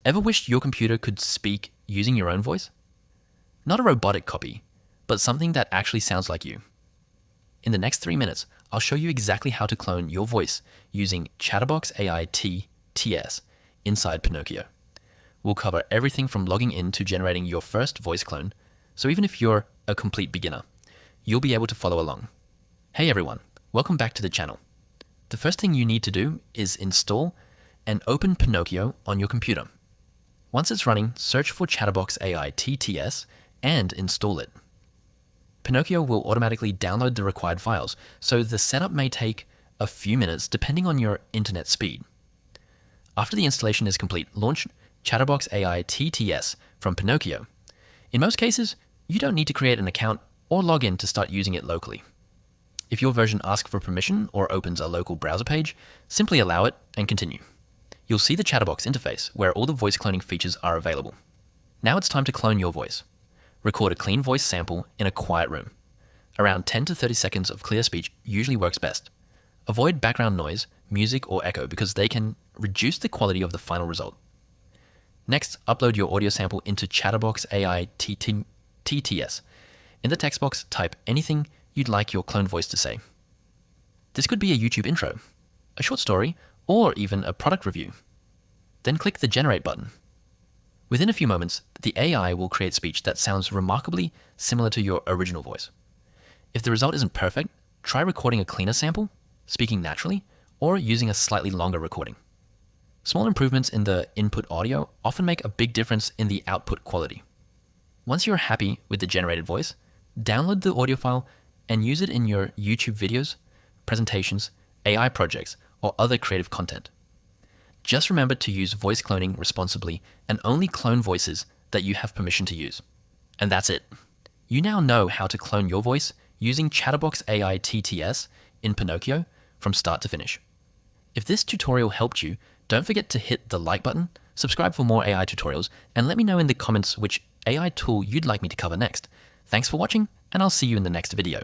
Ever wished your computer could speak using your own voice? Not a robotic copy, but something that actually sounds like you. In the next 3 minutes, I'll show you exactly how to clone your voice using Chatterbox AI TTS inside Pinokio. We'll cover everything from logging in to generating your first voice clone, so even if you're a complete beginner, you'll be able to follow along. Hey everyone, welcome back to the channel. The first thing you need to do is install and open Pinokio on your computer. Once it's running, search for Chatterbox AI TTS and install it. Pinokio will automatically download the required files, so the setup may take a few minutes depending on your internet speed. After the installation is complete, launch Chatterbox AI TTS from Pinokio. In most cases, you don't need to create an account or log in to start using it locally. If your version asks for permission or opens a local browser page, simply allow it and continue. You'll see the Chatterbox interface where all the voice cloning features are available. Now it's time to clone your voice. Record a clean voice sample in a quiet room. Around 10 to 30 seconds of clear speech usually works best. Avoid background noise, music, or echo because they can reduce the quality of the final result. Next, upload your audio sample into Chatterbox AI TTS. In the text box, type anything you'd like your cloned voice to say. This could be a YouTube intro, a short story, or even a product review. Then click the Generate button. Within a few moments, the AI will create speech that sounds remarkably similar to your original voice. If the result isn't perfect, try recording a cleaner sample, speaking naturally, or using a slightly longer recording. Small improvements in the input audio often make a big difference in the output quality. Once you're happy with the generated voice, download the audio file and use it in your YouTube videos, presentations, AI projects, or other creative content. Just remember to use voice cloning responsibly and only clone voices that you have permission to use. And that's it. You now know how to clone your voice using Chatterbox AI TTS in Pinokio from start to finish. If this tutorial helped you, don't forget to hit the like button, subscribe for more AI tutorials, and let me know in the comments which AI tool you'd like me to cover next. Thanks for watching, and I'll see you in the next video.